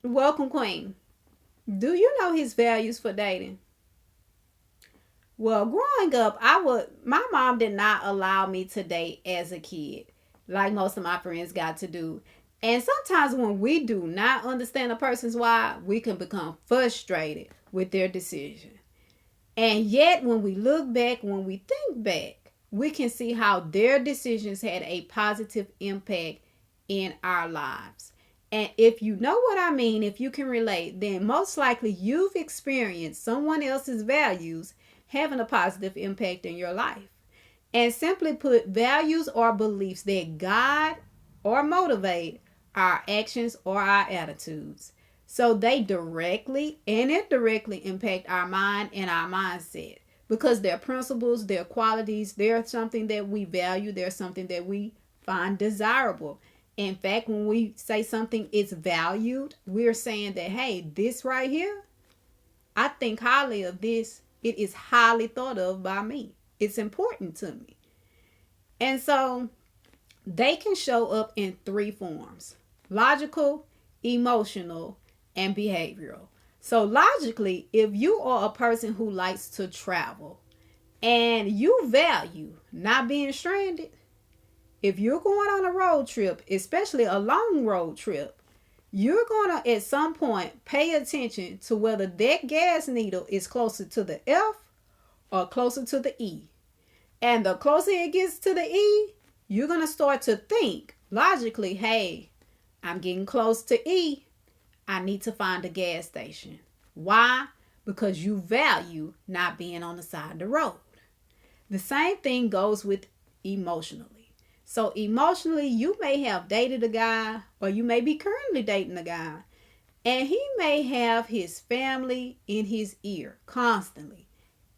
Welcome, Queen. Do you know his values for dating? Well, growing up, my mom did not allow me to date as a kid, like most of my friends got to do. And sometimes when we do not understand a person's why, we can become frustrated with their decision. And yet, when we look back, when we think back, we can see how their decisions had a positive impact in our lives. And if you know what I mean, if you can relate, then most likely you've experienced someone else's values having a positive impact in your life. And simply put, values are beliefs that guide or motivate our actions or our attitudes. So they directly and indirectly impact our mind and our mindset because they're principles, they're qualities, they're something that we value, they're something that we find desirable. In fact, when we say something is valued, we're saying that, hey, this right here, I think highly of this. It is highly thought of by me. It's important to me. And so they can show up in three forms: logical, emotional, and behavioral. So, logically, if you are a person who likes to travel and you value not being stranded, if you're going on a road trip, especially a long road trip, you're going to at some point pay attention to whether that gas needle is closer to the F or closer to the E. And the closer it gets to the E, you're going to start to think logically, hey, I'm getting close to E. I need to find a gas station. Why? Because you value not being on the side of the road. The same thing goes with emotionally. So, emotionally, you may have dated a guy, or you may be currently dating a guy, and he may have his family in his ear constantly,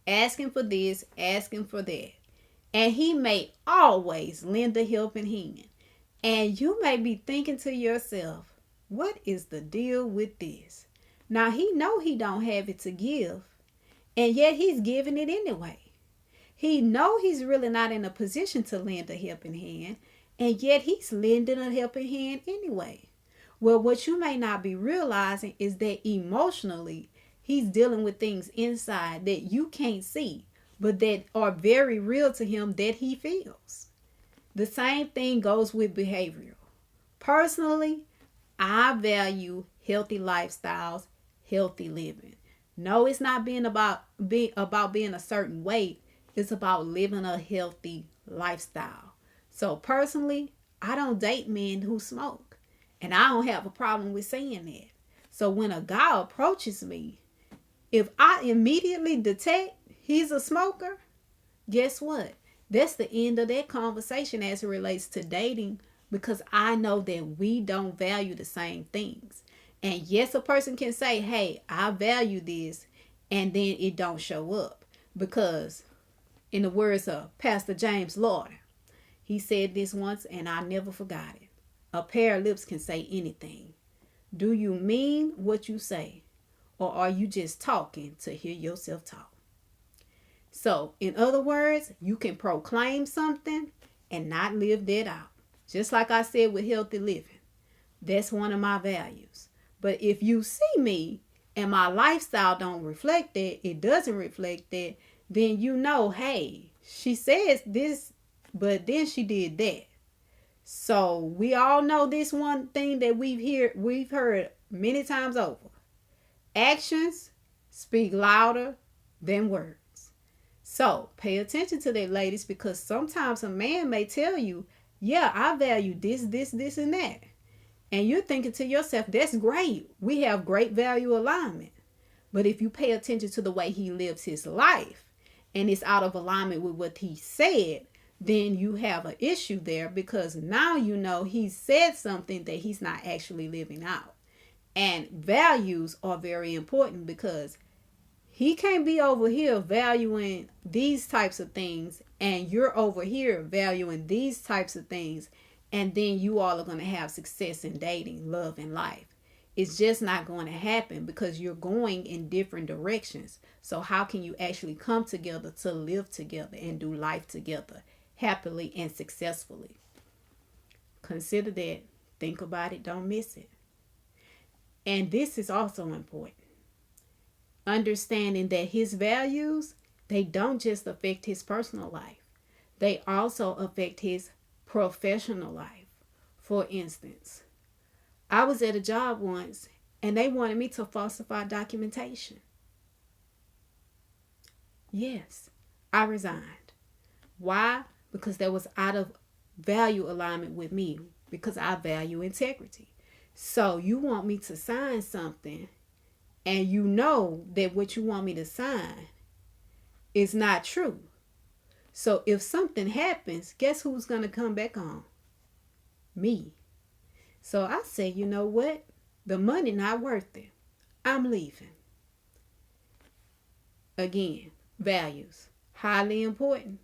asking for this, asking for that. And he may always lend a helping hand. And you may be thinking to yourself, what is the deal with this? Now he know he don't have it to give, and yet he's giving it anyway. He know he's really not in a position to lend a helping hand, and yet he's lending a helping hand anyway. Well, what you may not be realizing is that emotionally, he's dealing with things inside that you can't see, but that are very real to him that he feels. The same thing goes with behavioral. Personally, I value healthy lifestyles, healthy living. No, it's not being a certain weight. It's about living a healthy lifestyle. So personally, I don't date men who smoke. And I don't have a problem with saying that. So when a guy approaches me, if I immediately detect he's a smoker, guess what? That's the end of that conversation as it relates to dating, because I know that we don't value the same things. And yes, a person can say, hey, I value this, and then it don't show up. Because in the words of Pastor James Lord, he said this once and I never forgot it. A pair of lips can say anything. Do you mean what you say? Or are you just talking to hear yourself talk? So, in other words, you can proclaim something and not live that out. Just like I said with healthy living, that's one of my values. But if you see me and my lifestyle don't reflect that, it doesn't reflect that, then you know, hey, she says this, but then she did that. So we all know this one thing that we've heard many times over. Actions speak louder than words. So pay attention to that, ladies, because sometimes a man may tell you, yeah, I value this, and that. And you're thinking to yourself, that's great. We have great value alignment. But if you pay attention to the way he lives his life and it's out of alignment with what he said, then you have an issue there, because now you know he said something that he's not actually living out. And values are very important, because he can't be over here valuing these types of things and you're over here valuing these types of things, and then you all are going to have success in dating, love, and life. It's just not going to happen because you're going in different directions. So how can you actually come together to live together and do life together happily and successfully? Consider that. Think about it. Don't miss it. And this is also important. Understanding that his values, they don't just affect his personal life. They also affect his professional life. For instance, I was at a job once and they wanted me to falsify documentation. Yes, I resigned. Why? Because that was out of value alignment with me, because I value integrity. So you want me to sign something and you know that what you want me to sign is not true. So if something happens, guess who's going to come back on? Me. So I say, you know what? The money not worth it. I'm leaving. Again, values. Highly important.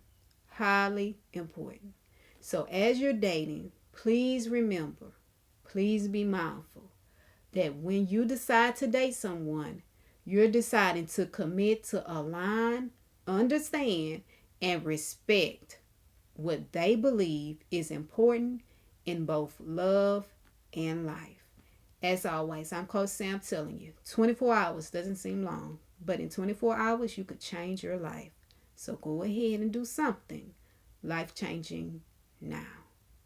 Highly important. So as you're dating, please remember, please be mindful that when you decide to date someone, you're deciding to commit to align, understand, and respect what they believe is important in both love and life. As always, I'm Coach Sam telling you, 24 hours doesn't seem long, but in 24 hours, you could change your life. So go ahead and do something life changing now.